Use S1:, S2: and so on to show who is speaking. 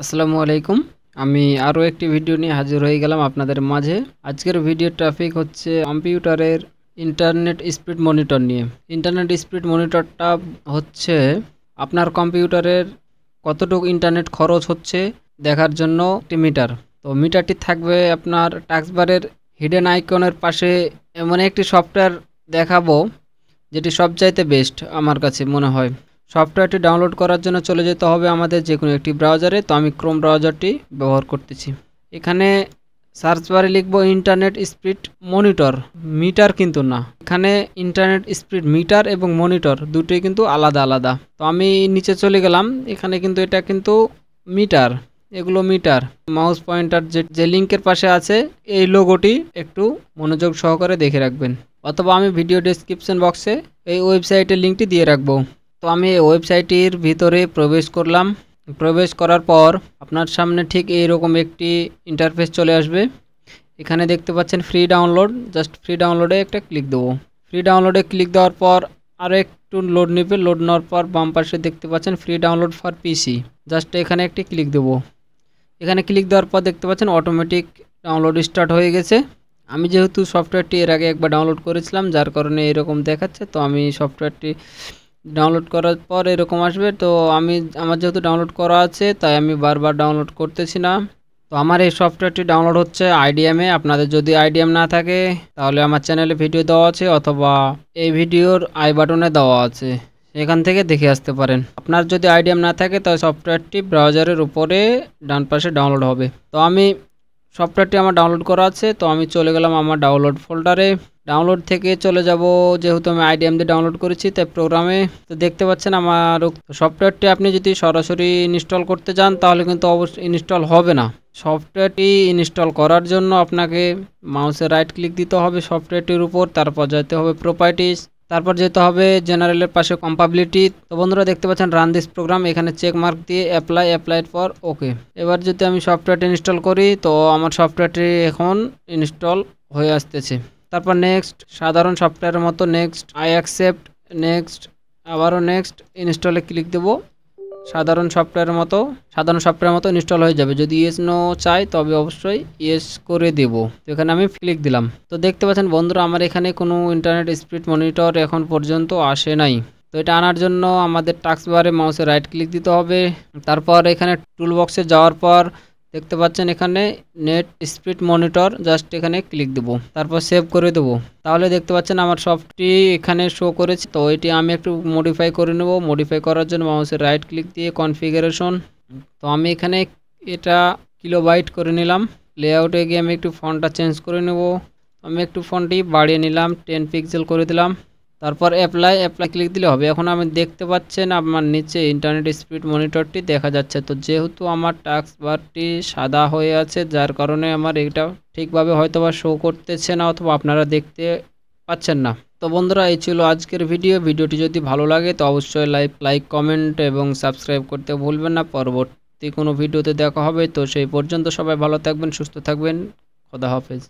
S1: আসসালামু আলাইকুম। আমি আরও একটি ভিডিও নিয়ে হাজির হয়ে গেলাম আপনাদের মাঝে। আজকের ভিডিওর টপিক হচ্ছে কম্পিউটারের ইন্টারনেট স্পিড মনিটর নিয়ে। ইন্টারনেট স্পিড মনিটরটা হচ্ছে আপনার কম্পিউটারের কতটুকু ইন্টারনেট খরচ হচ্ছে দেখার জন্য একটি মিটার। তো মিটারটি থাকবে আপনার টাস্কবারের হিডেন আইকনের পাশে। এমন একটি সফটওয়্যার দেখাবো যেটি সবচাইতে বেস্ট আমার কাছে মনে হয়। সফটওয়্যারটি ডাউনলোড করার জন্য চলে যেতে হবে আমাদের যে কোনো একটি ব্রাউজারে। তো আমি ক্রোম ব্রাউজারটি ব্যবহার করতেছি। এখানে সার্চ বারে লিখব ইন্টারনেট স্পিড মনিটর, মিটার কিন্তু না। এখানে ইন্টারনেট স্পিড মিটার এবং মনিটর দুটোই কিন্তু আলাদা আলাদা। তো আমি নিচে চলে গেলাম। এখানে কিন্তু এটা কিন্তু মিটার, এগুলো মিটার। মাউস পয়েন্টার যে লিঙ্কের পাশে আছে এই লোগোটি একটু মনোযোগ সহকারে দেখে রাখবেন, অথবা আমি ভিডিও ডেসক্রিপশন বক্সে এই ওয়েবসাইটের লিঙ্কটি দিয়ে রাখবো। তো আমি এই ওয়েবসাইটটির ভিতরে প্রবেশ করলাম। প্রবেশ করার পর আপনার সামনে ঠিক এইরকম একটি ইন্টারফেস চলে আসবে। এখানে দেখতে পাচ্ছেন ফ্রি ডাউনলোড। জাস্ট ফ্রি ডাউনলোডে একটা ক্লিক দেবো। ফ্রি ডাউনলোডে ক্লিক দেওয়ার পর আরও একটু লোড নেবে। লোড নেওয়ার পর বাম পাশে দেখতে পাচ্ছেন free download for PC. Just এখানে একটি ক্লিক দেবো। এখানে ক্লিক দেওয়ার পর দেখতে পাচ্ছেন অটোমেটিক ডাউনলোড স্টার্ট হয়ে গেছে। আমি যেহেতু সফটওয়্যারটি এর আগে একবার ডাউনলোড করেছিলাম, যার কারণে এরকম দেখাচ্ছে। তো আমি সফটওয়্যারটি ডাউনলোড করার পর এরকম আসবে। তো আমার যেহেতু ডাউনলোড করা আছে তাই আমি বারবার ডাউনলোড করতেছি না। তো আমার এই সফটওয়্যারটি ডাউনলোড হচ্ছে আইডিএমে। আপনাদের যদি আইডিএম না থাকে তাহলে আমার চ্যানেলে ভিডিও দেওয়া আছে, অথবা এই ভিডিওর আই বাটনে দেওয়া আছে, এখান থেকে দেখে আসতে পারেন। আপনার যদি আইডিএম না থাকে তাহলে সফটওয়্যারটি ব্রাউজারের উপরে ডান পাশে ডাউনলোড হবে। তো আমি সফটওয়্যারটি আমার ডাউনলোড করা আছে, তো আমি চলে গেলাম আমার ডাউনলোড ফোল্ডারে। ডাউনলোড থেকে চলে যাব, যেহেতু আমি আইডিএম দিয়ে ডাউনলোড করেছি তাই প্রোগ্রামে। তো দেখতে পাচ্ছেন আমার সফটওয়্যারটি আপনি যদি সরাসরি ইনস্টল করতে যান তাহলে কিন্তু অবশ্যই ইনস্টল হবে না। সফটওয়্যারটি ইনস্টল করার জন্য আপনাকে মাউসে রাইট ক্লিক দিতে হবে সফটওয়্যারটির উপর, তারপর যেতে হবে প্রপার্টিজ, তারপর যেতে হবে জেনারেলের পাশে কম্পাবিলিটি। তো বন্ধুরা দেখতে পাচ্ছেন রান দিস প্রোগ্রাম, এখানে চেক মার্ক দিয়ে অ্যাপ্লাইড ফর ওকে। এবার যদি আমি সফটওয়্যারটি ইনস্টল করি তো আমার সফটওয়্যারটি এখন ইনস্টল হয়ে আসতেছে। তারপর নেক্সট, সাধারণ সফটওয়্যারের মতো নেক্সট, আই অ্যাকসেপ্ট, নেক্সট, আবারও নেক্সট, ইনস্টলে ক্লিক দেব। সাধারণ সফটওয়্যারের মতো ইনস্টল হয়ে যাবে। যদি ইয়েস নো চাই তবে অবশ্যই ইয়েস করে দেব। তো এখানে আমি ক্লিক দিলাম। তো দেখতে পাচ্ছেন বন্ধুরা আমার এখানে কোনো ইন্টারনেট স্পিড মনিটর এখন পর্যন্ত আসে নাই। তো এটা আনার জন্য আমাদের টাস্ক বারে মাউসে রাইট ক্লিক দিতে হবে। তারপর এখানে টুল বক্সে যাওয়ার পর দেখতে পাচ্ছেন এখানে নেট স্পিড মনিটর, জাস্ট এখানে ক্লিক দেব। তারপর সেভ করে দেব। তাহলে দেখতে পাচ্ছেন আমার সবটি এখানে শো করেছে। তো এটি আমি একটু মডিফাই করে নেব। মডিফাই করার জন্য মাউসের রাইট ক্লিক দিয়ে কনফিগারেশন। তো আমি এখানে এটা কিলোবাইট করে নিলাম। লেআউটে গিয়ে আমি একটু ফন্টটা চেঞ্জ করে নেব। আমি একটু ফন্টটি বাড়িয়ে নিলাম, 10 পিক্সেল করে দিলাম। তারপর অ্যাপ্লাই ক্লিক দিলে হবে। এখন আমি দেখতে পাচ্ছেন আমার নিচে ইন্টারনেট স্পিড মনিটরটি দেখা যাচ্ছে। তো যেহেতু আমার টাস্ক বারটি সাদা হয়ে আছে, যার কারণে আমার এটা ঠিকভাবে হয়তোবা শো করতেছে না, অথবা আপনারা দেখতে পাচ্ছেন না। তো বন্ধুরা এই ছিল আজকের ভিডিওটি যদি ভালো লাগে তো অবশ্যই লাইক কমেন্ট এবং সাবস্ক্রাইব করতে ভুলবেন না। পরবর্তী কোনো ভিডিওতে দেখা হবে। তো সেই পর্যন্ত সবাই ভালো থাকবেন, সুস্থ থাকবেন। খোদা হাফেজ।